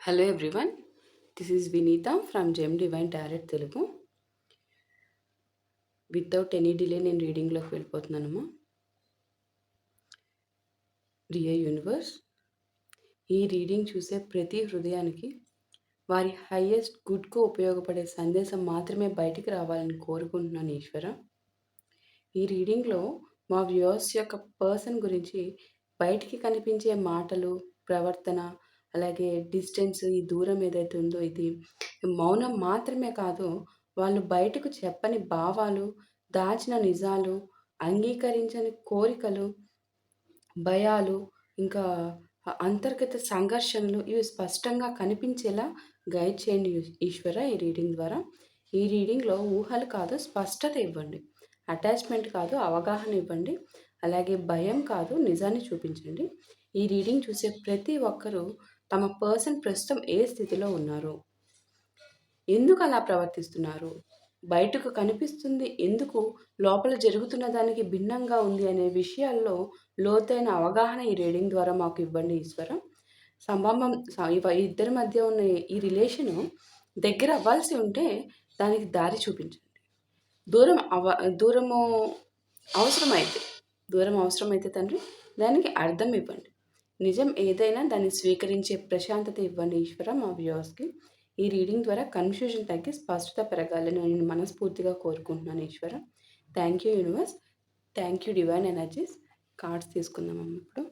Hello everyone, this is Vinita from Gem Divine Tarot Telugu. Without any delay నేను రీడింగ్లోకి వెళ్ళిపోతున్నానమ్మా. Dear universe, ఈ reading చూసే ప్రతి హృదయానికి వారి హైయెస్ట్ గుడ్కు ఉపయోగపడే సందేశం మాత్రమే బయటికి రావాలని కోరుకుంటున్నాను ఈశ్వర. ఈ రీడింగ్లో మా వ్యూవర్స్ యొక్క పర్సన్ గురించి బయటికి కనిపించే మాటలు, ప్రవర్తన, అలాగే డిస్టెన్స్, ఈ దూరం ఏదైతే ఉందో ఇది మౌనం మాత్రమే కాదు, వాళ్ళు బయటకు చెప్పని భావాలు, దాచిన నిజాలు, అంగీకరించని కోరికలు, భయాలు, ఇంకా అంతర్గత సంఘర్షణలు ఇవి స్పష్టంగా కనిపించేలా గైడ్ చేయండి ఈశ్వర ఈ రీడింగ్ ద్వారా. ఈ రీడింగ్లో ఊహలు కాదు స్పష్టత ఇవ్వండి, అటాచ్మెంట్ కాదు అవగాహన ఇవ్వండి, అలాగే భయం కాదు నిజాన్ని చూపించండి. ఈ రీడింగ్ చూసే ప్రతి ఒక్కరూ తమ పర్సన్ ప్రస్తుతం ఏ స్థితిలో ఉన్నారు, ఎందుకు అలా ప్రవర్తిస్తున్నారు, బయటకు కనిపిస్తుంది ఎందుకు, లోపల జరుగుతున్న దానికి భిన్నంగా ఉంది అనే విషయాల్లో లోతైన అవగాహన ఈ రీడింగ్ ద్వారా మాకు ఇవ్వండి ఈశ్వర. సంబంధం ఇద్దరి మధ్య ఉన్న ఈ రిలేషను దగ్గర అవ్వాల్సి ఉంటే దానికి దారి చూపించండి. దూరము అవసరమైతే అవసరమైతే తండ్రి దానికి అర్థం ఇవ్వండి. నిజం ఏదైనా దాన్ని స్వీకరించే ప్రశాంతత ఇవ్వండి ఈశ్వర మా వ్యూవర్స్కి. ఈ రీడింగ్ ద్వారా కన్ఫ్యూజన్ తగ్గి స్పష్టత పెరగాలని నేను మనస్ఫూర్తిగా కోరుకుంటున్నాను ఈశ్వర. Thank you universe, thank you divine energies. Cards తీసుకుందామమ్మ ఇప్పుడు.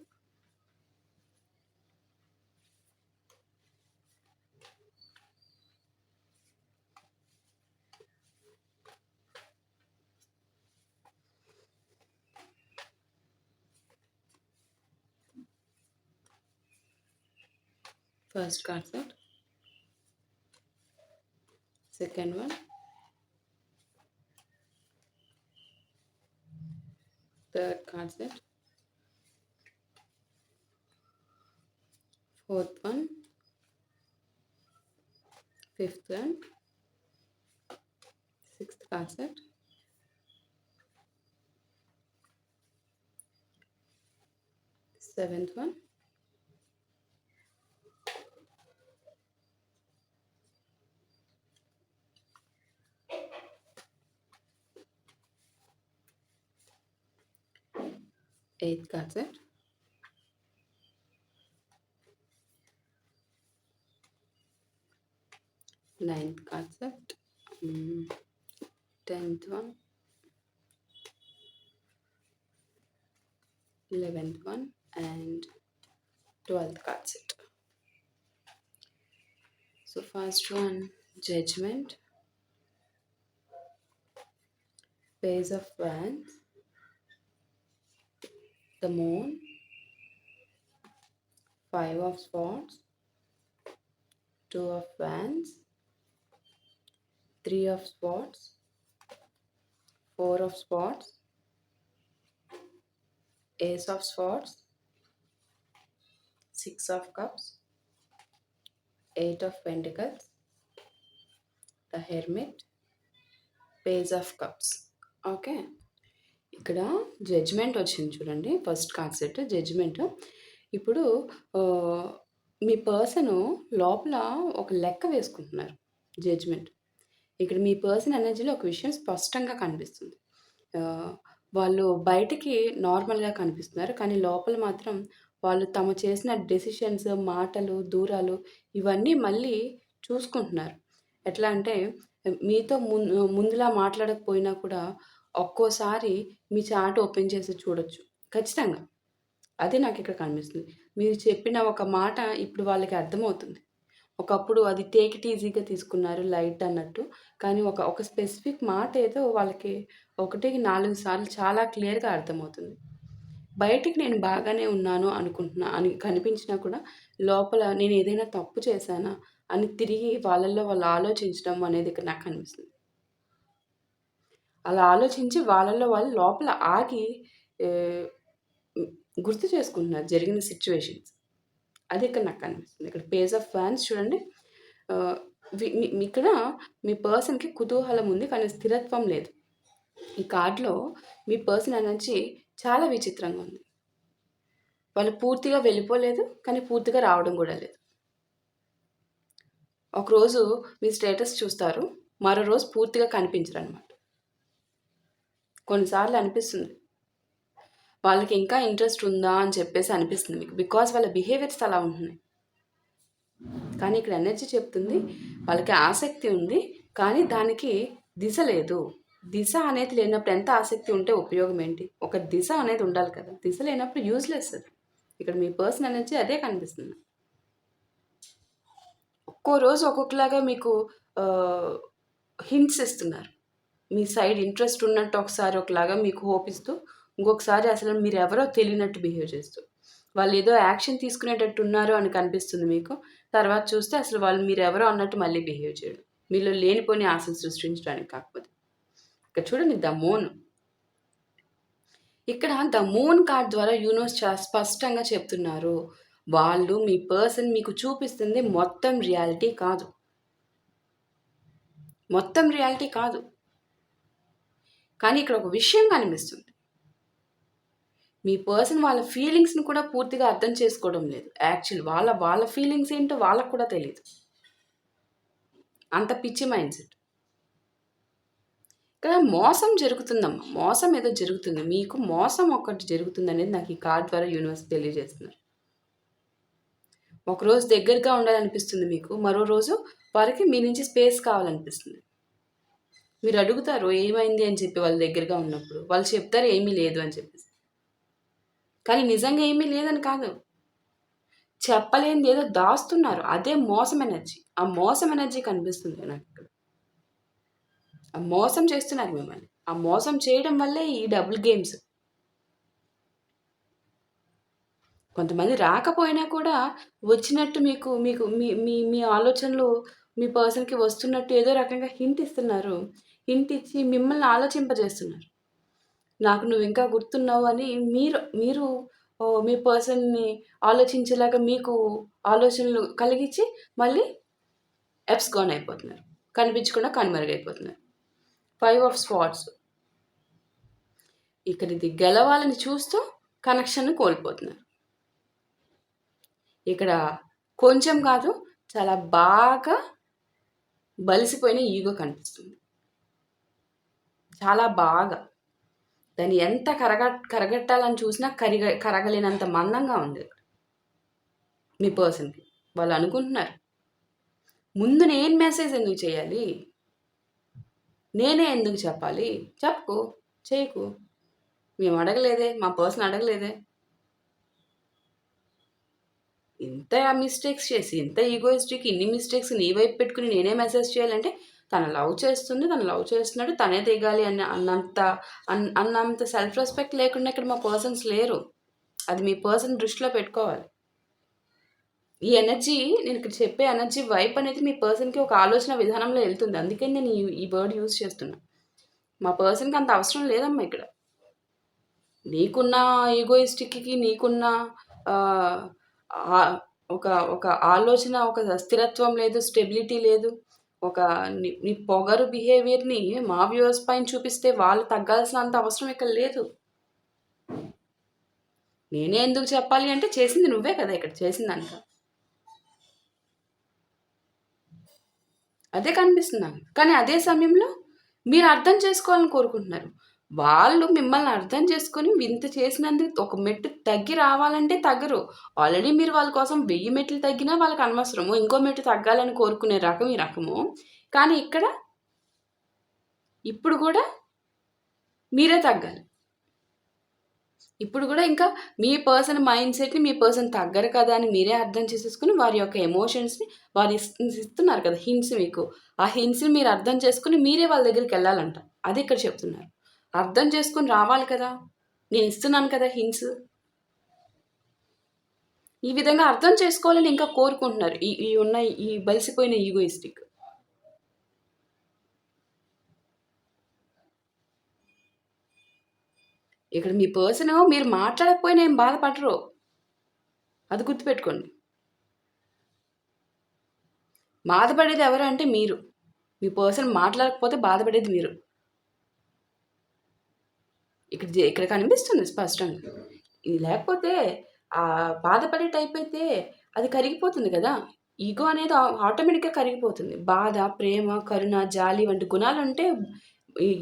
First card set, second one, third card set, fourth one, fifth one, sixth card set, seventh one, eighth card set, ninth card set, 10th one, 11th one, and 12th card set. So first one, Judgment, Page of Wands, the Moon, 5 of Swords, 2 of Wands, 3 of Swords, 4 of Swords, Ace of Swords, 6 of Cups, 8 of Pentacles, the Hermit, Page of Cups. Okay, ఇక్కడ judgement వచ్చింది చూడండి. First card set judgement. ఇప్పుడు మీ person లోపల ఒక లెక్క వేసుకుంటున్నారు. Judgement ఇక్కడ మీ పర్సన్ ఎనర్జీలో ఒక విషయం స్పష్టంగా కనిపిస్తుంది. వాళ్ళు బయటికి నార్మల్గా కనిపిస్తున్నారు, కానీ లోపల మాత్రం వాళ్ళు తమ చేసిన డెసిషన్స్, మాటలు, దూరాలు ఇవన్నీ మళ్ళీ చూసుకుంటున్నారు. ఎట్లా అంటే మీతో ముందులా మాట్లాడకపోయినా కూడా ఒక్కోసారి మీ చాట్ ఓపెన్ చేసి చూడొచ్చు ఖచ్చితంగా. అదే నాకు ఇక్కడ కనిపిస్తుంది. మీరు చెప్పిన ఒక మాట ఇప్పుడు వాళ్ళకి అర్థమవుతుంది. ఒకప్పుడు అది టేక్ ఇట్ ఈజీగా తీసుకున్నారు, లైట్ అన్నట్టు. కానీ ఒక స్పెసిఫిక్ మాట ఏదో వాళ్ళకి 1కి 4 సార్లు చాలా క్లియర్‌గా అర్థమవుతుంది. బయటికి నేను బాగానే ఉన్నాను అనుకుంటున్నా అని కనిపించినా కూడా లోపల నేను ఏదైనా తప్పు చేశానా అని తిరిగి వాళ్ళల్లో వాళ్ళు ఆలోచించడం అనేది ఇక్కడ నాకు కనిపిస్తుంది. అలా ఆలోచించి వాళ్ళల్లో వాళ్ళు లోపల ఆగి గుర్తు చేసుకుంటున్నారు జరిగిన సిచ్యువేషన్స్. అది ఇక్కడ నాకు కనిపిస్తుంది. ఇక్కడ పేజ్ ఆఫ్ వాండ్స్ చూడండి. ఇక్కడ మీ పర్సన్‌కి కుతూహలం ఉంది, కానీ స్థిరత్వం లేదు. ఈ కార్డ్‌లో మీ పర్సన్ ఎనర్జీ చాలా విచిత్రంగా ఉంది. వాళ్ళు పూర్తిగా వెళ్ళిపోలేదు, కానీ పూర్తిగా రావడం కూడా లేదు. ఒకరోజు మీ స్టేటస్ చూస్తారు, మరో రోజు పూర్తిగా కనిపించరనమాట. కొన్నిసార్లు అనిపిస్తుంది వాళ్ళకి ఇంకా ఇంట్రెస్ట్ ఉందా అని చెప్పేసి అనిపిస్తుంది మీకు, బికాజ్ వాళ్ళ బిహేవియర్స్ అలా ఉంటున్నాయి. కానీ ఇక్కడ ఎనర్జీ చెప్తుంది వాళ్ళకి ఆసక్తి ఉంది, కానీ దానికి దిశ లేదు. దిశ అనేది లేనప్పుడు ఎంత ఆసక్తి ఉంటే ఉపయోగం ఏంటి? ఒక దిశ అనేది ఉండాలి కదా, దిశ లేనప్పుడు యూజ్లెస్ అది. ఇక్కడ మీ పర్సన్ ఎనర్జీ అదే కనిపిస్తుంది. ఒక్కో రోజు ఒక్కొక్కలాగా మీకు హింట్స్ ఇస్తున్నారు. మీ సైడ్ ఇంట్రెస్ట్ ఉన్నట్టు ఒకసారి ఒకలాగా మీకు హోప్ ఇస్తూ, ఇంకొకసారి అసలు మీరు ఎవరో తెలియనట్టు బిహేవ్ చేస్తూ, వాళ్ళు ఏదో యాక్షన్ తీసుకునేటట్టు ఉన్నారు అని కనిపిస్తుంది మీకు. తర్వాత చూస్తే అసలు వాళ్ళు మీరు ఎవరో అన్నట్టు మళ్ళీ బిహేవ్ చేయడం, మీలో లేనిపోని ఆశలు సృష్టించడానికి. కాకపోతే ఇక్కడ చూడండి, ద మూన్. ఇక్కడ ద మూన్ కార్డ్ ద్వారా యూనివర్స్ చాలా స్పష్టంగా చెప్తున్నారు, వాళ్ళు మీ పర్సన్ మీకు చూపిస్తుంది మొత్తం రియాలిటీ కాదు. మొత్తం రియాలిటీ కాదు, కానీ ఇక్కడ ఒక విషయం కనిపిస్తుంది. మీ పర్సన్ వాళ్ళ ఫీలింగ్స్ని కూడా పూర్తిగా అర్థం చేసుకోవడం లేదు. యాక్చువల్ వాళ్ళ ఫీలింగ్స్ ఏంటో వాళ్ళకు కూడా తెలియదు. అంత పిచ్చి మైండ్ సెట్. ఇక్కడ మోసం జరుగుతుందమ్మా, మోసం ఏదో జరుగుతుంది మీకు, మోసం ఒకటి జరుగుతుంది అనేది నాకు ఈ కార్డ్ ద్వారా యూనివర్స్ తెలియజేస్తున్నారు. ఒకరోజు దగ్గరగా ఉండాలనిపిస్తుంది మీకు, మరో రోజు వారికి మీ నుంచి స్పేస్ కావాలనిపిస్తుంది. మీరు అడుగుతారు ఏమైంది అని చెప్పి వాళ్ళ దగ్గరగా ఉన్నప్పుడు, వాళ్ళు చెప్తారు ఏమీ లేదు అని చెప్పేసి. కానీ నిజంగా ఏమీ లేదని కాదు, చెప్పలేనిది ఏదో దాస్తున్నారు. అదే మోసం ఎనర్జీ. ఆ మోసం ఎనర్జీ కనిపిస్తుంది నాకు ఇక్కడ. ఆ మోసం చేస్తున్నారు మిమ్మల్ని. ఆ మోసం చేయడం వల్లే ఈ డబుల్ గేమ్స్. కొంతమంది రాకపోయినా కూడా వచ్చినట్టు మీకు మీకు మీ మీ మీ ఆలోచనలు మీ పర్సన్కి వస్తున్నట్టు ఏదో రకంగా హింట్ ఇస్తున్నారు. హింట్ ఇచ్చి మిమ్మల్ని ఆలోచింపజేస్తున్నారు. నాకు నువ్వు ఇంకా గుర్తున్నావు అని మీరు మీరు మీ పర్సన్ని ఆలోచించేలాగా మీకు ఆలోచనలు కలిగించి మళ్ళీ ఎబ్స్కాన్ అయిపోతున్నారు, కనిపించకుండా కనుమరుగైపోతున్నారు. 5 ఆఫ్ స్వార్డ్స్. ఇక్కడ ఇది గెలవాలని చూస్తూ కనెక్షన్ కోల్పోతున్నారు. ఇక్కడ కొంచెం కాదు, చాలా బాగా బలిసిపోయిన ఈగో కనిపిస్తుంది. చాలా బాగా దాన్ని ఎంత కరగట్టాలని చూసినా కరగలేనంత మందంగా ఉంది మీ పర్సన్కి. వాళ్ళు అనుకుంటున్నారు, ముందు నేను మెసేజ్ ఎందుకు చేయాలి, నేనే ఎందుకు చెప్పాలి, చెప్పు చేయకు, మేము అడగలేదే, మా పర్సన్ అడగలేదే. ఇంత మిస్టేక్స్ చేసి, ఇంత ఈగోయిస్టిక్, ఇన్ని మిస్టేక్స్ నీ వైపు పెట్టుకుని నేనే మెసేజ్ చేయాలంటే, తను లవ్ చేస్తుంది, తను లవ్ చేస్తున్నాడు, తనే దిగాలి అన్నంత సెల్ఫ్ రెస్పెక్ట్ లేకుండా ఇక్కడ మా పర్సన్స్ లేరు. అది మీ పర్సన్ దృష్టిలో పెట్టుకోవాలి. ఈ ఎనర్జీ, నేను ఇక్కడ చెప్పే ఎనర్జీ వైప్ అనేది మీ పర్సన్కి ఒక ఆలోచన విధానంలో వెళ్తుంది. అందుకని నేను ఈ వర్డ్ యూజ్ చేస్తున్నా. మా పర్సన్కి అంత అవసరం లేదమ్మా ఇక్కడ. నీకున్న ఈగోయిస్టిక్కి, నీకున్న ఒక ఒక ఆలోచన, ఒక స్థిరత్వం లేదు, స్టెబిలిటీ లేదు. ఒక నీ పొగరు బిహేవియర్ని మా వ్యూవర్స్ పైన చూపిస్తే వాళ్ళు తగ్గాల్సినంత అవసరం ఇక్కడ లేదు. నేనే ఎందుకు చెప్పాలి అంటే, చేసింది నువ్వే కదా ఇక్కడ చేసిందంట. అదే కనిపిస్తుంది నాకు. కానీ అదే సమయంలో మీరు అర్థం చేసుకోవాలని కోరుకుంటున్నారు. వాళ్ళు మిమ్మల్ని అర్థం చేసుకొని ఇంత చేసినందుకు ఒక మెట్టు తగ్గి రావాలంటే తగ్గరు. ఆల్రెడీ మీరు వాళ్ళ కోసం 1000 మెట్లు తగ్గినా వాళ్ళకి అనవసరము. ఇంకో మెట్టు తగ్గాలని కోరుకునే రకం ఈ రకము. కానీ ఇక్కడ ఇప్పుడు కూడా మీరే తగ్గాలి. ఇప్పుడు కూడా ఇంకా మీ పర్సన్ మైండ్ సెట్ని మీ పర్సన్ తగ్గరు కదా అని మీరే అర్థం చేసేసుకుని వారి యొక్క ఎమోషన్స్ని వారు ఇస్తున్నారు కదా హింట్స్ మీకు. ఆ హింట్స్ని మీరు అర్థం చేసుకుని మీరే వాళ్ళ దగ్గరికి వెళ్ళాలంట. అది ఇక్కడ చెప్తున్నారు. అర్థం చేసుకుని రావాలి కదా, నేను ఇస్తున్నాను కదా హింట్స్. ఈ విధంగా అర్థం చేసుకోవాలని ఇంకా కోరుకుంటున్నారు ఈ బలిసిపోయిన ఈగోయిస్టిక్. ఇక్కడ మీ పర్సన్ మీరు మాట్లాడకపోయినా ఏం బాధపడరు, అది గుర్తుపెట్టుకోండి. బాధపడేది ఎవరు అంటే మీరు. మీ పర్సన్ మాట్లాడకపోతే బాధపడేది మీరు. ఇక్కడ కనిపిస్తుంది స్పష్టంగా. ఇది లేకపోతే బాధపడే టైప్ అయితే అది కరిగిపోతుంది కదా. ఈగో అనేది ఆటోమేటిక్‌గా కరిగిపోతుంది. బాధ, ప్రేమ, కరుణ, జాలి వంటి గుణాలుంటే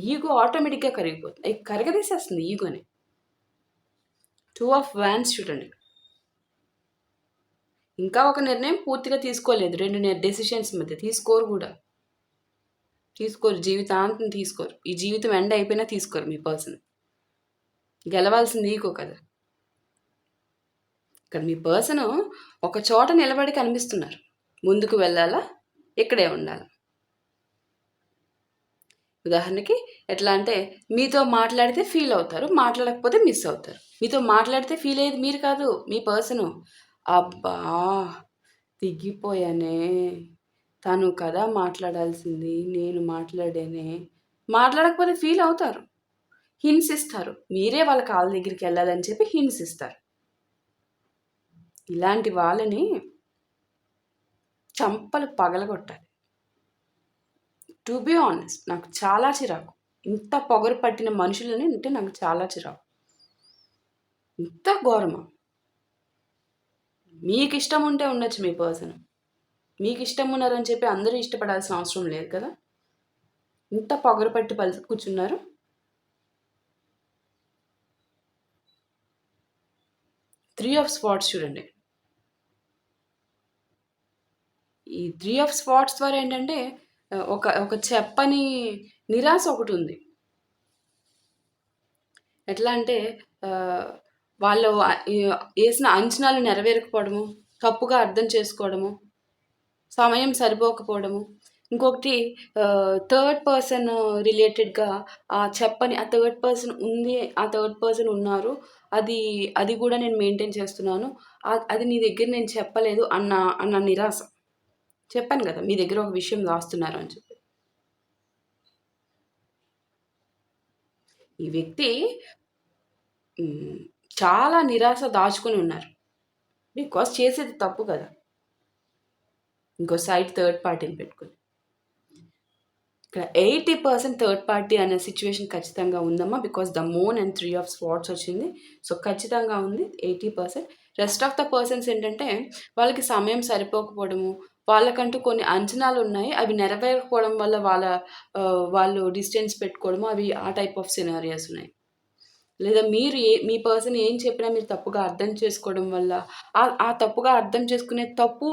ఈగో ఆటోమేటిక్‌గా కరిగిపోతుంది. కరగదీసేస్తుంది ఈగోని. 2 ఆఫ్ వాండ్స్ చూడండి. ఇంకా ఒక నిర్ణయం పూర్తిగా తీసుకోలేదు. 2 డెసిషన్స్ మధ్య తీసుకోరు గూడా. తీసుకోరు. జీవితాంతం తీసుకోరు. ఈ జీవితం ఎండ్ అయిపోయినా తీసుకోరు మీ పర్సన్. గెలవాల్సింది ఈగో కదా! ఇక్కడ మీ పర్సను ఒక చోట నిలబడి కనిపిస్తున్నారు. ముందుకు వెళ్ళాలా? ఇక్కడే ఉండాలా? ఉదాహరణకి ఎట్లా అంటే మీతో మాట్లాడితే ఫీల్ అవుతారు. మాట్లాడకపోతే మిస్ అవుతారు. మీతో మాట్లాడితే ఫీల్ అయ్యేది మీరు కాదు. మీ పర్సను. అబ్బా! తెగిపోయానే. తను కదా మాట్లాడాల్సింది. నేను మాట్లాడానే. మాట్లాడకపోతే ఫీల్ అవుతారు. హింట్స్ ఇస్తారు. మీరే వాళ్ళ కాళ్ళ దగ్గరికెళ్ళాలని చెప్పి హింట్స్ ఇస్తారు. ఇలాంటి వాళ్ళని చంపలు పగలగొట్టాలి. టు బీ ఆనెస్ట్ నాకు చాలా చిరాకు. ఇంత పొగరు పట్టిన మనుషులని అంటే నాకు చాలా చిరాకు. ఇంత ఘోరమా? మీకిష్టం ఉంటే ఉండొచ్చు మీ పర్సన్. మీకిష్టం ఉన్నారని చెప్పి అందరూ ఇష్టపడాల్సిన అవసరం లేదు కదా! ఇంత పొగరు పట్టి కూర్చున్నారు. త్రీ ఆఫ్ స్పాట్స్ చూడండి. ఈ త్రీ ఆఫ్ స్పాట్స్ ద్వారా ఏంటంటే ఒక చెప్పని నిరాశ ఒకటుంది. ఎట్లా అంటే వాళ్ళు ఏసిన అంచనాలు నెరవేరకపోవడము, తప్పుగా అర్థం చేసుకోవడము, సమయం సరిపోకపోవడము. ఇంకొకటి థర్డ్ పర్సన్ రిలేటెడ్‌గా చెప్పని ఆ థర్డ్ పర్సన్ ఉంది. ఆ థర్డ్ పర్సన్ ఉన్నారు. అది కూడా నేను మెయింటైన్ చేస్తున్నాను. అది నీ దగ్గర నేను చెప్పలేదు అన్న నిరాశ. చెప్పాను గదా! మీ దగ్గర ఒక విషయం దాస్తున్నారు అని చెప్పి. ఈ వ్యక్తి చాలా నిరాశ దాచుకొని ఉన్నారు. బికాజ్ చేసేది తప్పు కదా! ఇంకో సైడ్ థర్డ్ పార్టీని పెట్టుకొని. ఇక్కడ 80% థర్డ్ పార్టీ అనే సిట్యుయేషన్ ఖచ్చితంగా ఉందమ్మా. Because the moon and 3 of spots వచ్చింది. సో, ఖచ్చితంగా ఉంది 80%. రెస్ట్ ఆఫ్ ద పర్సన్స్ ఏంటంటే వాళ్ళకి సమయం సరిపోకపోవడము, వాళ్ళకంటూ కొన్ని అంచనాలు ఉన్నాయి. అవి నెరవేరకపోవడం వల్ల వాళ్ళు డిస్టెన్స్ పెట్టుకోవడము అవి ఆ టైప్ ఆఫ్ సినారియోస్ ఉన్నాయి. లేదా మీరు మీ పర్సన్ ఏం చెప్పినా మీరు తప్పుగా అర్థం చేసుకోవడం వల్ల ఆ తప్పుగా అర్థం చేసుకునే తప్పు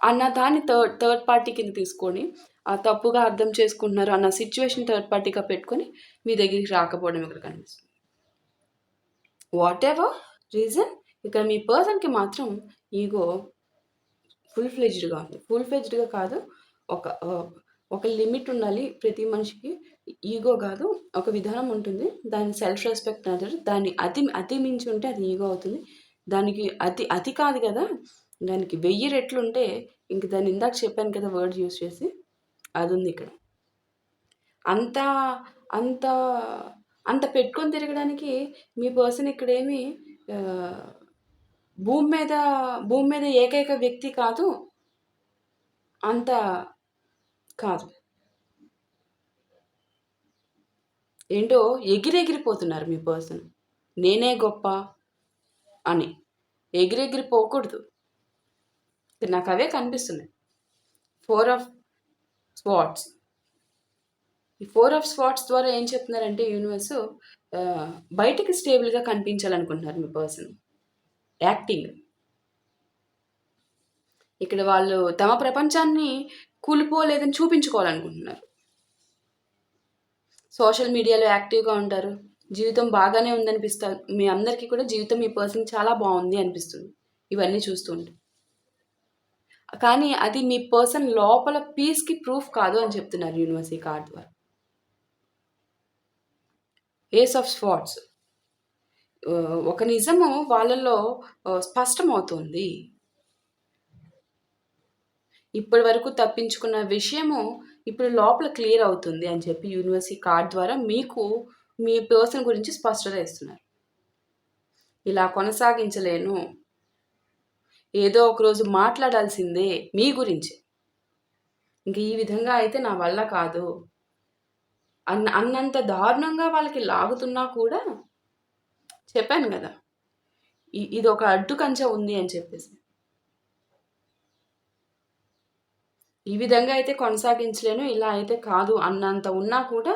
అన్న దాన్ని థర్డ్ పార్టీ కింద తీసుకొని ఆ తప్పుగా అర్థం చేసుకుంటున్నారు అన్న సిచ్యువేషన్ థర్డ్ పార్టీగా పెట్టుకొని మీ దగ్గరికి రాకపోవడం ఇక్కడ కనిపిస్తుంది. వాట్ ఎవర్ రీజన్ ఇక్కడ మీ పర్సన్కి మాత్రం ఈగో ఫుల్ ఫ్లెడ్జ్డ్గా ఉంది. ఫుల్ ఫ్లెడ్జ్డ్గా కాదు, ఒక ఒక లిమిట్ ఉండాలి ప్రతి మనిషికి. ఈగో కాదు, ఒక విధానం ఉంటుంది. దాన్ని సెల్ఫ్ రెస్పెక్ట్ అంటారు. దాన్ని అతి మించి ఉంటే అది ఈగో అవుతుంది. దానికి అతి కాదు కదా! దానికి 1000 రెట్లు ఉంటే ఇంక దాన్ని ఇందాక చెప్పాను కదా వర్డ్ యూజ్ చేసి, అదుంది ఇక్కడ. అంత అంత అంత పెట్టుకొని తిరగడానికి మీ పర్సన్ ఇక్కడేమి భూమి మీద ఏకైక వ్యక్తి కాదు. అంత కాదు. ఏంటో ఎగిరెగిరిపోతున్నారు మీ పర్సన్. నేనే గొప్ప అని. ఎగిరెగిరిపోకూడదు. నాకు అవే కనిపిస్తున్నాయి. 4 ఆఫ్ స్వార్డ్స్. ఈ 4 ఆఫ్ స్వార్డ్స్ ద్వారా ఏం చెప్తున్నారంటే యూనివర్సు బయటికి స్టేబుల్‌గా కనిపించాలనుకుంటున్నారు మీ పర్సన్. యాక్టింగ్. ఇక్కడ వాళ్ళు తమ ప్రపంచాన్ని కూలిపోలేదని చూపించుకోవాలనుకుంటున్నారు. సోషల్ మీడియాలో యాక్టివ్‌గా ఉంటారు. జీవితం బాగానే ఉందనిపిస్తారు. మీ అందరికీ కూడా జీవితం మీ పర్సన్‌కి చాలా బావుంది అనిపిస్తుంది. ఇవన్నీ చూస్తూ ఉంటే. కానీ అది మీ పర్సన్ లోపల పీస్‌కి ప్రూఫ్ కాదు అని చెప్తున్నారు యూనివర్స్ ఈ కార్డ్ ద్వారా. Ace of swords. ఒక నిజము వాళ్ళలో స్పష్టమవుతుంది. ఇప్పటి వరకు తప్పించుకున్న విషయము ఇప్పుడు లోపల క్లియర్ అవుతుంది అని చెప్పి యూనివర్స్ ఈ కార్డ్ ద్వారా మీకు మీ పర్సన్ గురించి స్పష్టత ఇస్తున్నారు. ఇలా కొనసాగించలేను. ఏదో ఒకరోజు మాట్లాడాల్సిందే మీ గురించి. ఇంక ఈ విధంగా అయితే నా వల్ల కాదు. అన్నంత దారుణంగా వాళ్ళకి లాగుతున్నా కూడా చెప్పాను గదా! ఇదొక అడ్డు కంచె ఉంది అని చెప్పేసి. ఈ విధంగా అయితే కొనసాగించలేను, ఇలా అయితే కాదు అన్నంత ఉన్నా కూడా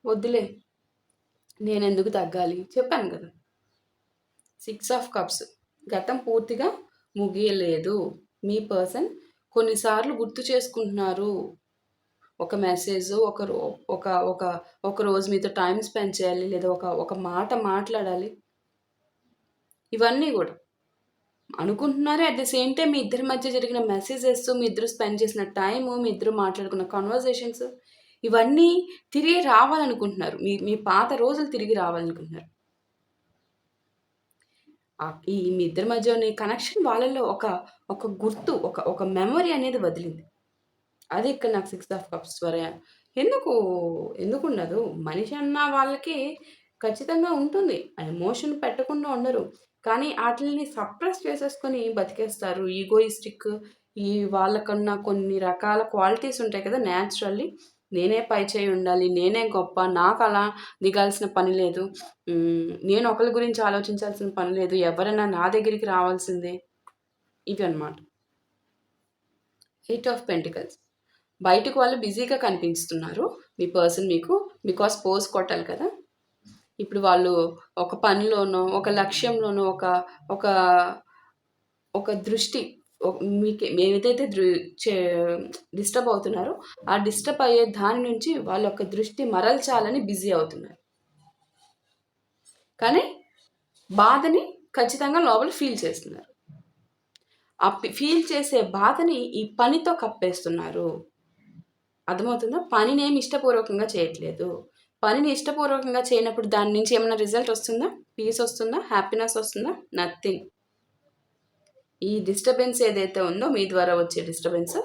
వద్దులే, నేనెందుకు తగ్గాలి చెప్పాను కదా. 6 ఆఫ్ కప్స్, గతం పూర్తిగా ముగియలేదు. మీ పర్సన్ కొన్నిసార్లు గుర్తు చేసుకుంటున్నారు. ఒక మెసేజ్, ఒక ఒక ఒక రోజు మీతో టైం స్పెండ్ చేయాలి, లేదా ఒక మాట మాట్లాడాలి, ఇవన్నీ కూడా అనుకుంటున్నారు. అట్ ది సేమ్ టైం మీ ఇద్దరి మధ్య జరిగిన మెసేజెస్, మీ ఇద్దరు స్పెండ్ చేసిన టైము, మీ ఇద్దరు మాట్లాడుకున్న కన్వర్జేషన్స్, ఇవన్నీ తిరిగి రావాలనుకుంటున్నారు. మీ మీ పాత రోజులు తిరిగి రావాలనుకుంటున్నారు. ఈ మీ ఇద్దరి మధ్య ఉన్న కనెక్షన్ వాళ్ళలో ఒక ఒక గుర్తు, ఒక మెమరీ అనేది వదిలింది. అది ఇక్కడ నాకు 6 ఆఫ్ కప్స్ ద్వారా ఎందుకుండదు? మనిషి అన్న వాళ్ళకి ఖచ్చితంగా ఉంటుంది. ఆ ఎమోషన్ పెట్టకుండా ఉండరు. కానీ ఆటిల్ని సప్రెస్ చేసేసుకొని బతికేస్తారు. ఈగోయిస్టిక్, ఈ వాళ్ళకన్నా కొన్ని రకాల క్వాలిటీస్ ఉంటాయి కదా న్యాచురల్లీ. నేనే పై చేయి ఉండాలి, నేనే గొప్ప, నాకలా దిగాల్సిన పని లేదు, నేను ఒకళ్ళ గురించి ఆలోచించాల్సిన పని లేదు, ఎవరైనా నా దగ్గరికి రావాల్సిందే, ఇవి అనమాట. 8 ఆఫ్ పెంటికల్స్, బయటకు వాళ్ళు బిజీగా కనిపిస్తున్నారు మీ పర్సన్ మీకు, బికాస్ పోజ్ కొట్టాలి కదా. ఇప్పుడు వాళ్ళు ఒక పనిలోనో, ఒక లక్ష్యంలోనో, ఒక ఒక ఒక దృష్టి, మీకు ఏదైతే డిస్టర్బ్ అవుతున్నారో ఆ డిస్టర్బ్ అయ్యే దాని నుంచి వాళ్ళ యొక్క దృష్టి మరల్చాలని బిజీ అవుతున్నారు. కానీ బాధని ఖచ్చితంగా లోపల ఫీల్ చేస్తున్నారు. ఆ ఫీల్ చేసే బాధని ఈ పనితో కప్పేస్తున్నారు. అర్థమవుతుందా? పనినేమి ఇష్టపూర్వకంగా చేయట్లేదు. పనిని ఇష్టపూర్వకంగా చేయనప్పుడు దాని నుంచి ఏమైనా రిజల్ట్ వస్తుందా? పీస్ వస్తుందా? హ్యాపీనెస్ వస్తుందా? నథింగ్. ఈ డిస్టర్బెన్స్ ఏదైతే ఉందో మీ ద్వారా వచ్చే డిస్టర్బెన్స్,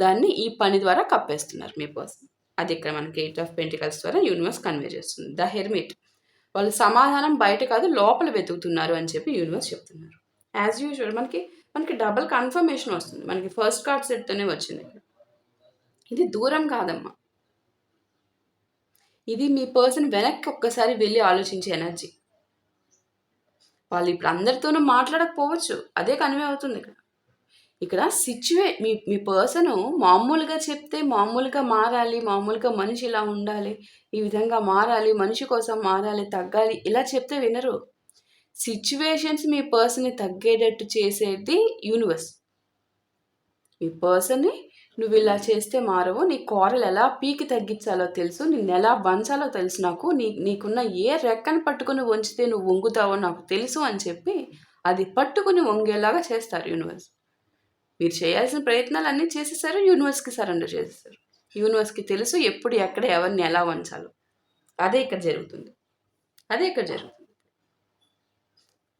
దాన్ని ఈ పని ద్వారా కప్పేస్తున్నారు మీ పర్సన్. అది ఇక్కడ మనకి 8 ఆఫ్ పెంటికల్స్ ద్వారా యూనివర్స్ కన్వే చేస్తుంది. ద హెర్మిట్, వాళ్ళు సమాధానం బయట కాదు లోపల వెతుకుతున్నారు అని చెప్పి యూనివర్స్ చెప్తున్నారు. యాజ్ యూజువల్ మనకి డబుల్ కన్ఫర్మేషన్ వస్తుంది. మనకి ఫస్ట్ కార్డ్ సెట్తోనే వచ్చింది. ఇది దూరం కాదమ్మా, ఇది మీ పర్సన్ వెనక్కి ఒక్కసారి వెళ్ళి ఆలోచించే ఎనర్జీ. వాళ్ళు ఇప్పుడు అందరితోనూ మాట్లాడకపోవచ్చు, అదే కన్వే అవుతుంది ఇక్కడ. ఇక్కడ మీ పర్సను మామూలుగా చెప్తే మామూలుగా మారాలి, మామూలుగా మనిషి ఇలా ఉండాలి, ఈ విధంగా మారాలి, మనిషి కోసం మారాలి, తగ్గాలి, ఇలా చెప్తే వినరు. సిచ్యువేషన్స్ మీ పర్సన్ని తగ్గేటట్టు చేసేది యూనివర్స్. మీ పర్సన్ని నువ్వు ఇలా చేస్తే మారవు, నీ కోరలు ఎలా పీకి తగ్గించాలో తెలుసు, నిన్ను ఎలా వంచాలో తెలుసు నాకు, నీకున్న ఏ రెక్కను పట్టుకుని వంచితే నువ్వు వంగుతావో నాకు తెలుసు అని చెప్పి అది పట్టుకుని వంగేలాగా చేస్తారు యూనివర్స్. మీరు చేయాల్సిన ప్రయత్నాలు అన్నీ చేసేసారు, యూనివర్స్కి సరెండర్ చేసేసారు. యూనివర్స్కి తెలుసు ఎప్పుడు ఎక్కడ ఎవరిని ఎలా వంచాలో. అదే ఇక్కడ జరుగుతుంది.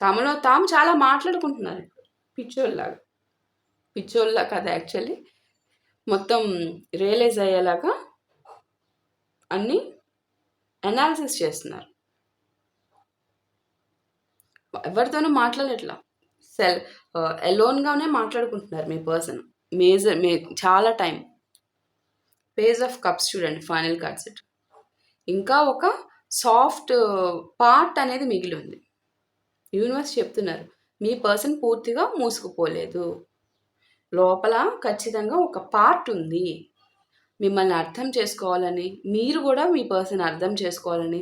తమలో తాము చాలా మాట్లాడుకుంటున్నారు పిచ్చోళ్ళలా కదా, యాక్చువల్లీ మొత్తం రియలైజ్ అయ్యేలాగా అన్నీ అనాలిసిస్ చేస్తున్నారు. ఎవరితోనూ మాట్లాడట్లా, ఎలోన్గానే మాట్లాడుకుంటున్నారు మీ పర్సన్. చాలా టైం. పేజ్ ఆఫ్ కప్స్ చూడండి, ఫైనల్ కార్డ్ సెట్. ఇంకా ఒక సాఫ్ట్ పార్ట్ అనేది మిగిలి ఉంది. యూనివర్స్ చెప్తున్నారు మీ పర్సన్ పూర్తిగా మూసుకుపోలేదు, లోపల ఖచ్చితంగా ఒక పార్ట్ ఉంది. మిమ్మల్ని అర్థం చేసుకోవాలని, మీరు కూడా మీ పర్సన్ అర్థం చేసుకోవాలని,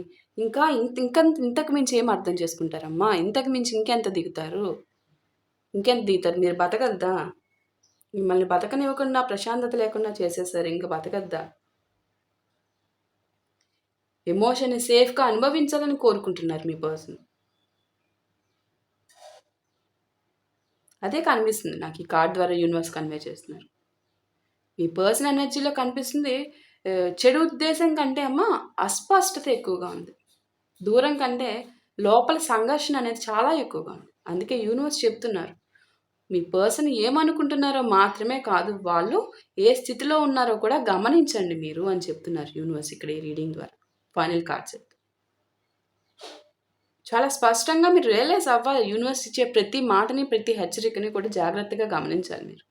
ఇంతకు మించి ఏం అర్థం చేసుకుంటారమ్మా, ఇంతకు మించి ఇంకెంత దిగుతారు, మీరు బతకద్దా? మిమ్మల్ని బతకనివ్వకుండా, ప్రశాంతత లేకుండా చేసేసారు, ఇంకా బతకద్దా? ఎమోషన్ని సేఫ్గా అనుభవించాలని కోరుకుంటున్నారు మీ పర్సన్. అదే కనిపిస్తుంది నాకు ఈ కార్డ్ ద్వారా యూనివర్స్ కన్వే చేస్తున్నారు. మీ పర్సన్ ఎనర్జీలో కనిపిస్తుంది చెడు ఉద్దేశం కంటే అమ్మ అస్పష్టత ఎక్కువగా ఉంది. దూరం కంటే లోపల సంఘర్షణ అనేది చాలా ఎక్కువగా ఉంది. అందుకే యూనివర్స్ చెప్తున్నారు మీ పర్సన్ ఏమనుకుంటున్నారో మాత్రమే కాదు, వాళ్ళు ఏ స్థితిలో ఉన్నారో కూడా గమనించండి మీరు అని చెప్తున్నారు యూనివర్స్ ఇక్కడ ఈ రీడింగ్ ద్వారా. ఫైనల్ కార్డ్స్ చాలా స్పష్టంగా మీరు రియలైజ్ అవ్వాలి. యూనివర్స్ ఇచ్చే ప్రతి మాటని, ప్రతి హెచ్చరికని కూడా జాగ్రత్తగా గమనించాలి మీరు.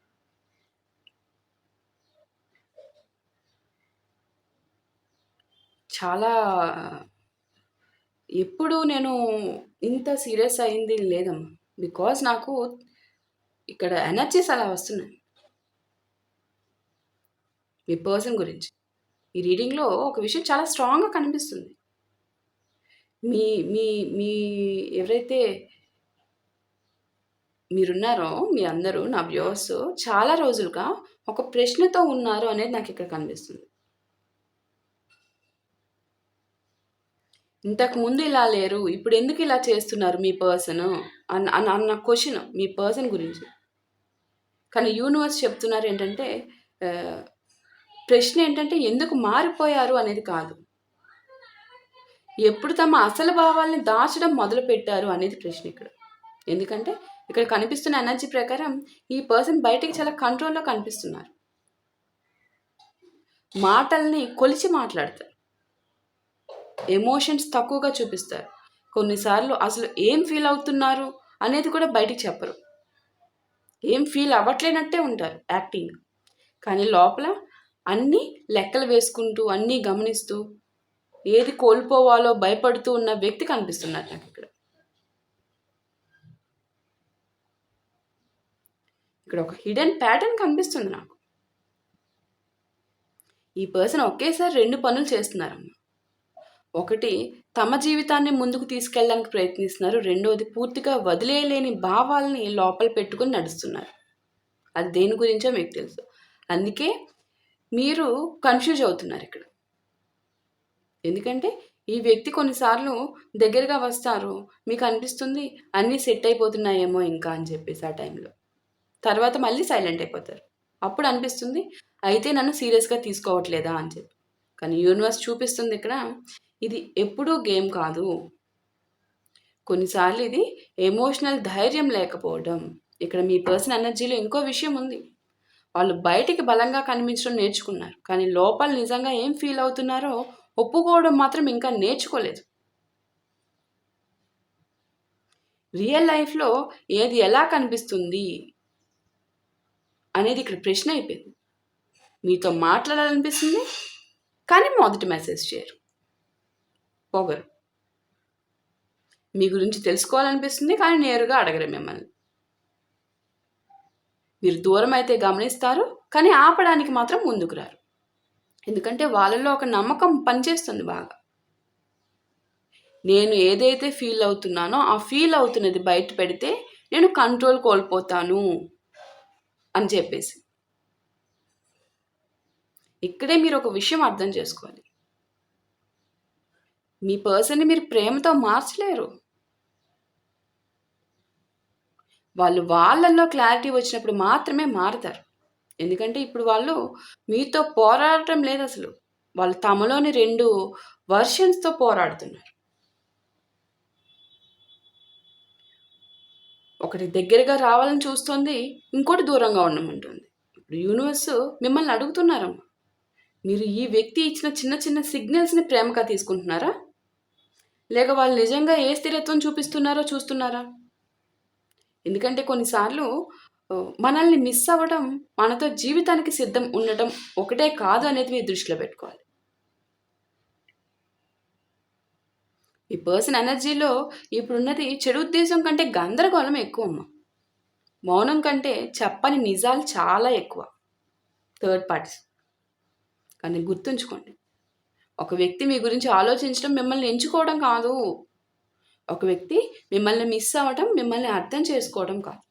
చాలా ఎప్పుడు నేను ఇంత సీరియస్ అయింది లేదమ్మా, బికాజ్ నాకు ఇక్కడ ఎనర్జీస్ అలా వస్తున్నాయి. మీ పర్సన్ గురించి. ఈ రీడింగ్‌లో ఒక విషయం చాలా స్ట్రాంగ్‌గా కనిపిస్తుంది. మీ మీ మీ ఎవరైతే మీరున్నారో, మీ అందరూ నా వ్యూవర్స్ చాలా రోజులుగా ఒక ప్రశ్నతో ఉన్నారు అనేది నాకిక్కడ కనిపిస్తుంది. ఇంతకుముందు ఇలా లేరు. ఇప్పుడెందుకు ఇలా చేస్తున్నారు మీ పర్సను అన్న క్వెషన్ మీ పర్సన్ గురించి. కానీ యూనివర్స్ చెప్తున్నారేంటంటే ఆహ్, ప్రశ్న ఏంటంటే ఎందుకు మారిపోయారు అనేది కాదు. ఎప్పుడు తమ అసలు భావాల్ని దాచడం మొదలుపెట్టారు అనేది ప్రశ్న ఇక్కడ. ఎందుకంటే ఇక్కడ కనిపిస్తున్న ఎనర్జీ ప్రకారం ఈ పర్సన్ బయటికి చాలా కంట్రోల్‌లో కనిపిస్తున్నారు. మాటల్ని కొలిచి మాట్లాడతారు. ఎమోషన్స్ తక్కువగా చూపిస్తారు. కొన్నిసార్లు అసలు ఏం ఫీల్ అవుతున్నారు అనేది కూడా బయటికి చెప్పరు. ఏం ఫీల్ అవ్వట్లేనట్టే ఉంటారు యాక్టింగ్. కానీ లోపల అన్నీ లెక్కలు వేసుకుంటూ, అన్నీ గమనిస్తూ, ఏది కోల్పోవాలో భయపడుతూ ఉన్న వ్యక్తి కనిపిస్తున్నారు నాకిక్కడ. ఇక్కడ ఒక హిడెన్ ప్యాటర్న్ కనిపిస్తుంది నాకు. ఈ పర్సన్ ఒకేసారి 2 పనులు చేస్తున్నారమ్మా. ఒకటి తమ జీవితాన్ని ముందుకు తీసుకెళ్ళడానికి ప్రయత్నిస్తున్నారు. రెండోది పూర్తిగా వదిలేయలేని భావాల్ని లోపల పెట్టుకొని నడుస్తున్నారు. అది దేని గురించో మీకు తెలుసు. అందుకే మీరు కన్‌ఫ్యూజ్ అవుతున్నారు ఇక్కడ. ఎందుకంటే ఈ వ్యక్తి కొన్నిసార్లు దగ్గరగా వస్తారు. మీకు అనిపిస్తుంది అన్నీ సెట్ అయిపోతున్నాయేమో ఇంకా అని చెప్పేసి ఆ టైంలో. తర్వాత మళ్ళీ సైలెంట్ అయిపోతారు. అప్పుడు అనిపిస్తుంది అయితే నన్ను సీరియస్‌గా తీసుకోవట్లేదా అని చెప్పి. కానీ యూనివర్స్ చూపిస్తుంది ఇక్కడ ఇది ఎప్పుడూ గేమ్ కాదు. కొన్నిసార్లు ఇది ఎమోషనల్ ధైర్యం లేకపోవడం. ఇక్కడ మీ పర్సన్ ఎనర్జీలో ఇంకో విషయం ఉంది. వాళ్ళు బయటికి బలంగా కనిపించడం నేర్చుకున్నారు. కానీ లోపల నిజంగా ఏం ఫీల్ అవుతున్నారో ఒప్పుకోవడం మాత్రం ఇంకా నేర్చుకోలేదు. రియల్ లైఫ్‌లో ఏది ఎలా కనిపిస్తుంది అనేది ఇక్కడ ప్రశ్న అయిపోయింది. మీతో మాట్లాడాలనిపిస్తుంది కానీ మొదటి మెసేజ్ చేయరు. పొగరు. మీ గురించి తెలుసుకోవాలనిపిస్తుంది కానీ నేరుగా అడగరు మిమ్మల్ని. మీరు దూరం అయితే గమనిస్తారు కానీ ఆపడానికి మాత్రం ముందుకు రారు. ఎందుకంటే వాళ్ళలో ఒక నమ్మకం పనిచేస్తుంది బాగా. నేను ఏదైతే ఫీల్ అవుతున్నానో ఆ ఫీల్ అవుతున్నది బయట పెడితే నేను కంట్రోల్ కోల్పోతాను అని చెప్పేసి. ఇక్కడే మీరు ఒక విషయం అర్థం చేసుకోవాలి. మీ పర్సన్‌ని మీరు ప్రేమతో మార్చలేరు. వాళ్ళు వాళ్ళలో క్లారిటీ వచ్చినప్పుడు మాత్రమే మారతారు. ఎందుకంటే ఇప్పుడు వాళ్ళు మీతో పోరాడటం లేదసలు. వాళ్ళు తమలోని 2 వెర్షన్స్‌తో పోరాడుతున్నారు. ఒకటి దగ్గరగా రావాలని చూస్తుంది. ఇంకోటి దూరంగా ఉండమంటుంది. ఇప్పుడు యూనివర్స్ మిమ్మల్ని అడుగుతున్నారమ్మా. మీరు ఈ వ్యక్తి ఇచ్చిన చిన్న చిన్న సిగ్నల్స్‌ని ప్రేమగా తీసుకుంటున్నారా? లేక వాళ్ళు నిజంగా ఏ స్థిరత్వం చూపిస్తున్నారో చూస్తున్నారా? ఎందుకంటే కొన్నిసార్లు మనల్ని మిస్ అవ్వడం, మనతో జీవితానికి సిద్ధం ఉండటం ఒకటే కాదు అనేది మీరు దృష్టిలో పెట్టుకోవాలి. ఈ పర్సన్ ఎనర్జీలో ఇప్పుడున్నది చెడు ఉద్దేశం కంటే గందరగోళం ఎక్కువమ్మ. మౌనం కంటే చెప్పని నిజాలు చాలా ఎక్కువ. Third parties. కానీ గుర్తుంచుకోండి. ఒక వ్యక్తి మీ గురించి ఆలోచించడం మిమ్మల్ని ఎంచుకోవడం కాదు. ఒక వ్యక్తి మిమ్మల్ని మిస్ అవ్వడం, మిమ్మల్ని అర్థం చేసుకోవడం కాదు.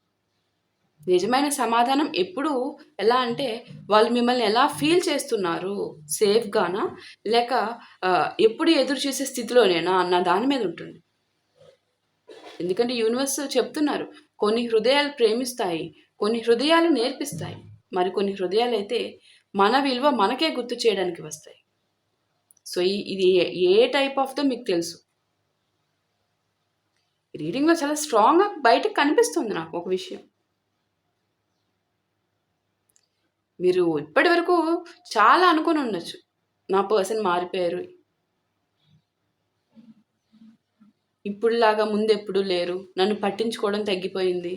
నిజమైన సమాధానం ఎప్పుడూ ఎలా అంటే వాళ్ళు మిమ్మల్ని ఎలా ఫీల్ చేస్తున్నారు? సేఫ్‌గానా? లేక ఎప్పుడు ఎదురు చూసే స్థితిలోనేనా అన్న దాని మీద ఉంటుంది. ఎందుకంటే యూనివర్స్ చెప్తున్నారు. కొన్ని హృదయాలు ప్రేమిస్తాయి. కొన్ని హృదయాలు నేర్పిస్తాయి. మరికొన్ని హృదయాలైతే మన విలువ మనకే గుర్తు చేయడానికి వస్తాయి. సో, ఇది ఏ టైప్ ఆఫ్‌దో మీకు తెలుసు. రీడింగ్‌లో చాలా స్ట్రాంగ్‌గా బయటకి కనిపిస్తుంది నాకు ఒక విషయం. మీరు ఇప్పటివరకు చాలా అనుకోని ఉండొచ్చు. నా పర్సన్ మారిపోయారు. ఇప్పుడులాగా ముందెప్పుడు లేరు. నన్ను పట్టించుకోవడం తగ్గిపోయింది.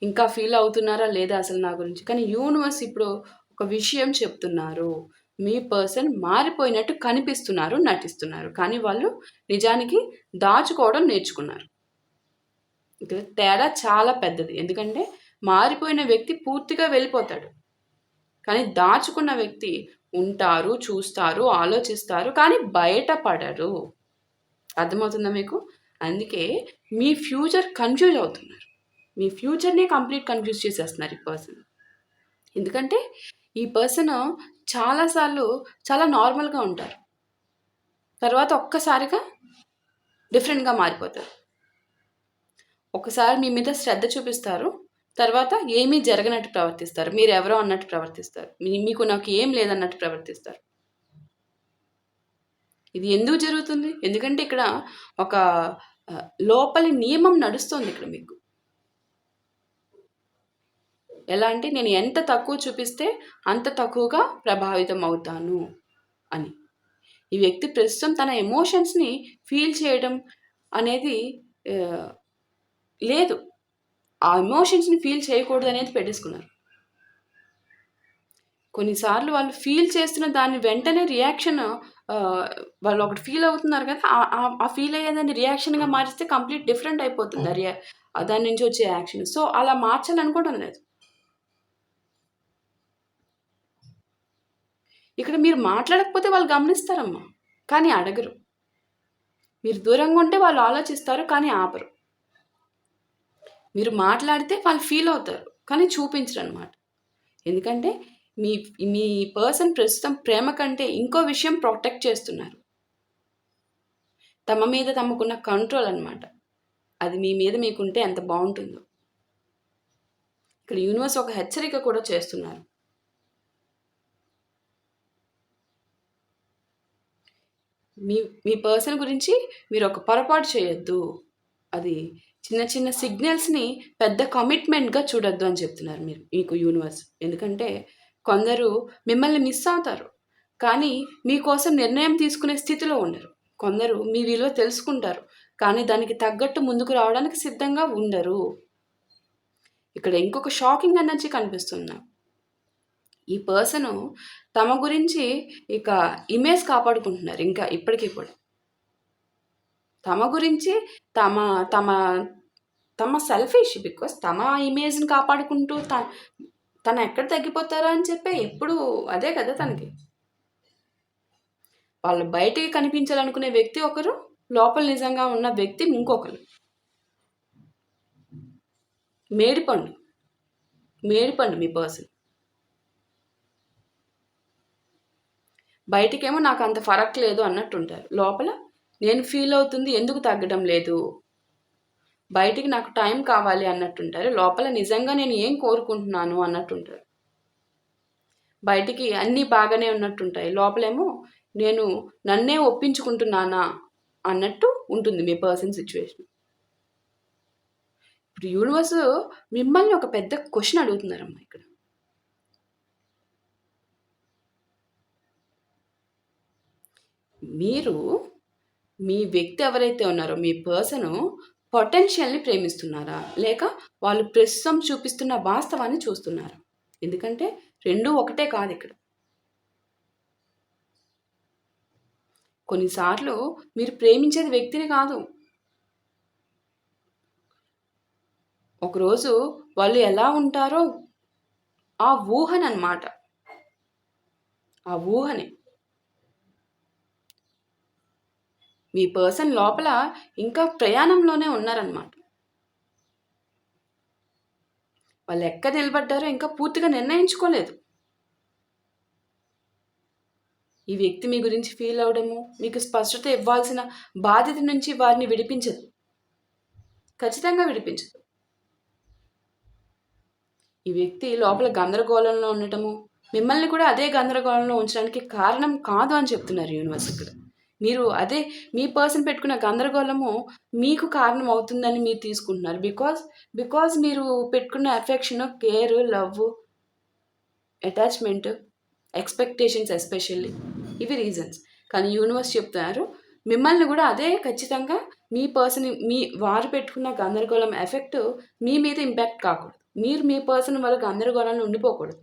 ఇంకా ఫీల్ అవుతున్నారా లేదా అసలు నా గురించి. కానీ యూనివర్స్ ఇప్పుడు ఒక విషయం చెప్తున్నారు. మీ పర్సన్ మారిపోయినట్టు కనిపిస్తున్నారు, నటిస్తున్నారు. కానీ వాళ్ళు నిజానికి దాచుకోవడం నేర్చుకున్నారు. ఇక్కడ తేడా చాలా పెద్దది. ఎందుకంటే మారిపోయిన వ్యక్తి పూర్తిగా వెళ్ళిపోతాడు. కానీ దాచుకున్న వ్యక్తి ఉంటారు, చూస్తారు, ఆలోచిస్తారు, కానీ బయటపడరు. అర్థమవుతుందా మీకు? అందుకే మీ ఫ్యూచర్ కన్‌ఫ్యూజ్ అవుతున్నారు. మీ ఫ్యూచర్‌నే కంప్లీట్ కన్‌ఫ్యూజ్ చేసేస్తున్నారు ఈ పర్సన్. ఎందుకంటే ఈ పర్సన్ చాలా సార్లు చాలా నార్మల్‌గా ఉంటారు. తర్వాత ఒక్కసారిగా డిఫరెంట్‌గా మారిపోతారు. ఒకసారి మీ మీద శ్రద్ధ చూపిస్తారు. తర్వాత ఏమీ జరగనట్టు ప్రవర్తిస్తారు. మీరెవరో అన్నట్టు ప్రవర్తిస్తారు. మీకు నాకు ఏం లేదన్నట్టు ప్రవర్తిస్తారు. ఇది ఎందుకు జరుగుతుంది? ఎందుకంటే ఇక్కడ ఒక లోపలి నియమం నడుస్తోంది ఇక్కడ మీకు. ఎలా అంటే నేను ఎంత తక్కువ చూపిస్తే అంత తక్కువగా ప్రభావితం అవుతాను అని. ఈ వ్యక్తి ప్రస్తుతం తన ఎమోషన్స్‌ని ఫీల్ చేయడం అనేది లేదు. ఆ ఎమోషన్స్‌ని ఫీల్ చేయకూడదనేది పెట్టేసుకున్నారు. కొన్నిసార్లు వాళ్ళు ఫీల్ చేస్తున్న దాన్ని వెంటనే రియాక్షన్ వాళ్ళు ఒకటి ఫీల్ అవుతున్నారు కదా! ఆ ఫీల్ అయ్యేదాన్ని రియాక్షన్‌గా మారిస్తే కంప్లీట్ డిఫరెంట్ అయిపోతుంది. దాని నుంచి వచ్చే యాక్షన్. సో, అలా మార్చాలనుకోవడం లేదు. ఇక్కడ మీరు మాట్లాడకపోతే వాళ్ళు గమనిస్తారమ్మా. కానీ అడగరు. మీరు దూరంగా ఉంటే వాళ్ళు ఆలోచిస్తారు, కానీ ఆపరు. మీరు మాట్లాడితే వాళ్ళు ఫీల్ అవుతారు, కానీ చూపించరనమాట. ఎందుకంటే మీ మీ పర్సన్ ప్రస్తుతం ప్రేమ కంటే ఇంకో విషయం ప్రొటెక్ట్ చేస్తున్నారు. తమ మీద తమకున్న కంట్రోల్ అనమాట. అది మీ మీద మీకుంటే ఎంత బావుంటుందో. ఇక్కడ యూనివర్స్ ఒక హెచ్చరిక కూడా చేస్తున్నారు. మీ మీ పర్సన్ గురించి మీరు ఒక పొరపాటు చేయొద్దు. అది చిన్న చిన్న సిగ్నల్స్‌ని పెద్ద కమిట్మెంట్‌గా చూడొద్దు అని చెప్తున్నారు మీకు యూనివర్స్. ఎందుకంటే కొందరు మిమ్మల్ని మిస్ అవుతారు. కానీ మీకోసం నిర్ణయం తీసుకునే స్థితిలో ఉండరు. కొందరు మీ విలువ తెలుసుకుంటారు. కానీ దానికి తగ్గట్టు ముందుకు రావడానికి సిద్ధంగా ఉండరు. ఇక్కడ ఇంకొక షాకింగ్ ఎనర్జీ కనిపిస్తుంది నాకు. ఈ పర్సను తమ గురించి ఇక ఇమేజ్ కాపాడుకుంటున్నారు ఇంకా ఇప్పటికి కూడా. తమ గురించి తమ తమ తమ సెల్ఫిష్ బికాస్ తమ ఇమేజ్‌ని కాపాడుకుంటూ తను ఎక్కడ తగ్గిపోతారా అని చెప్పి ఎప్పుడు అదే కదా తనకి. వాళ్ళు బయటికి కనిపించాలనుకునే వ్యక్తి ఒకరు, లోపల నిజంగా ఉన్న వ్యక్తి ఇంకొకరు. మేడిపండు. మేడిపండు మీ పర్సన్. బయటికేమో నాకంత ఫరక్ లేదు అన్నట్టుంటారు. లోపల నేను ఫీల్ అవుతుంది ఎందుకు తగ్గడం లేదు? బయటికి నాకు టైం కావాలి అన్నట్టుంటారు. లోపల నిజంగా నేను ఏం కోరుకుంటున్నాను అన్నట్టుంటారు. బయటికి అన్నీ బాగానే ఉన్నట్టుంటాయి. లోపలేమో నేను నన్నే ఒప్పించుకుంటున్నానా అన్నట్టు ఉంటుంది మీ పర్సన్ సిట్యుయేషన్. ఇప్పుడు యూనివర్స్ మిమ్మల్ని ఒక పెద్ద క్వెషన్ అడుగుతున్నారమ్మా ఇక్కడ. మీరు మీ వ్యక్తి ఎవరైతే ఉన్నారో మీ పర్సను పొటెన్షియల్‌ని ప్రేమిస్తున్నారా? లేక వాళ్ళు ప్రస్తుతం చూపిస్తున్న వాస్తవాన్ని చూస్తున్నారా? ఎందుకంటే 2 ఒకటే కాదిక్కడ. కొన్నిసార్లు మీరు ప్రేమించేది వ్యక్తిని కాదు. ఒకరోజు వాళ్ళు ఎలా ఉంటారో ఆ ఊహననమాట. ఆ ఊహని. మీ పర్సన్ లోపల ఇంకా ప్రయాణంలోనే ఉన్నారనమాట. వాళ్ళు ఎక్కడ నిలబడ్డారో ఇంకా పూర్తిగా నిర్ణయించుకోలేదు. ఈ వ్యక్తి మీ గురించి ఫీల్ అవ్వడము, మీకు స్పష్టత ఇవ్వాల్సిన బాధ్యత నుంచి వారిని విడిపించదు. ఖచ్చితంగా విడిపించదు. ఈ వ్యక్తి లోపల గందరగోళంలో ఉండటము, మిమ్మల్ని కూడా అదే గందరగోళంలో ఉంచడానికి కారణం కాదు అని చెప్తున్నారు యూనివర్స్ ఇక్కడ. మీరు అదే మీ పర్సన్ పెట్టుకున్న గందరగోళము మీకు కారణం అవుతుందని మీరు తీసుకుంటున్నారు. బికాజ్ మీరు పెట్టుకున్న affection, care, love, attachment, expectations especially ఇవి రీజన్స్. కానీ యూనివర్స్ చెప్తున్నారు మిమ్మల్ని కూడా అదే ఖచ్చితంగా వారు పెట్టుకున్న గందరగోళం ఎఫెక్ట్ మీ మీద ఇంపాక్ట్ కాకూడదు. మీరు మీ పర్సన్ వల్ల గందరగోళంలో ఉండిపోకూడదు.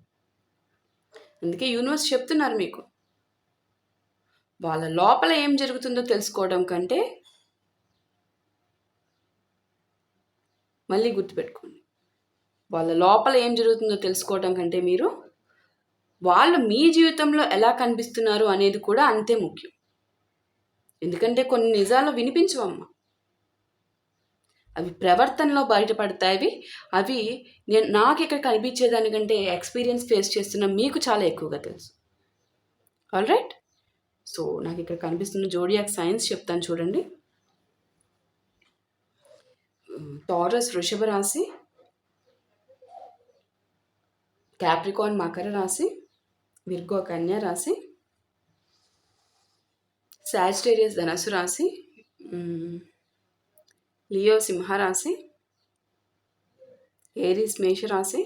అందుకే యూనివర్స్ చెప్తున్నారు మీకు. వాళ్ళ లోపల ఏం జరుగుతుందో తెలుసుకోవడం కంటే మళ్ళీ గుర్తుపెట్టుకోండి. వాళ్ళ లోపల ఏం జరుగుతుందో తెలుసుకోవడం కంటే మీరు వాళ్ళు మీ జీవితంలో ఎలా కనిపిస్తున్నారు అనేది కూడా అంతే ముఖ్యం. ఎందుకంటే కొన్ని నిజాలు వినిపించవమ్మా. అవి ప్రవర్తనలో బయటపడతాయి. అవి నాకిక్కడ కనిపించేదానికంటే ఎక్స్‌పీరియన్స్ ఫేస్ చేస్తున్న మీకు చాలా ఎక్కువగా తెలుసు. ఆల్‌రైట్. సో, నాకిక్కడ కనిపిస్తున్న జోడియాక్ సైన్స్ చెప్తాను చూడండి. టారస్ వృషభ రాశి, క్యాప్రికాన్ మకర రాశి, విర్గో కన్యా రాశి, సాజిటేరియస్ ధనస్సు రాశి, లియో సింహ రాశి, ఏరీస్ మేష రాశి,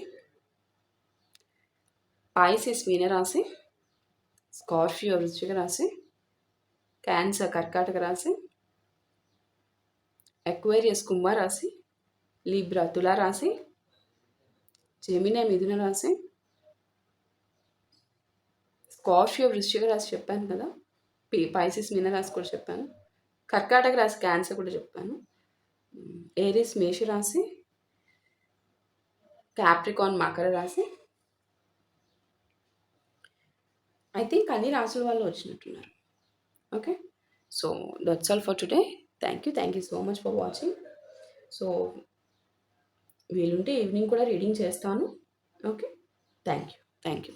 పాయిసెస్ మీన రాశి, స్కార్పియో వృశ్చిక రాశి, క్యాన్సర్ కర్కాటక రాశి, ఎక్వేరియస్ కుంభ రాశి, లిబ్రా తుల రాశి, జెమినీ మిథున రాశి, స్కార్పియో వృశ్చిక రాశి చెప్పాను కదా, పాయిసెస్ మీన రాశి కూడా చెప్పాను, కర్కాటక రాశి క్యాన్సర్ కూడా చెప్పాను, ఏరీస్ మేష రాశి, క్యాప్రికాన్ మకర రాశి. ఐ థింక్ అన్ని రాసుల వాళ్ళు వచ్చినట్టున్నారు. Okay, so that's all for today. Thank you so much for watching. So వీలుంటే ఈవినింగ్ కూడా రీడింగ్ చేస్తాను. Okay, thank you.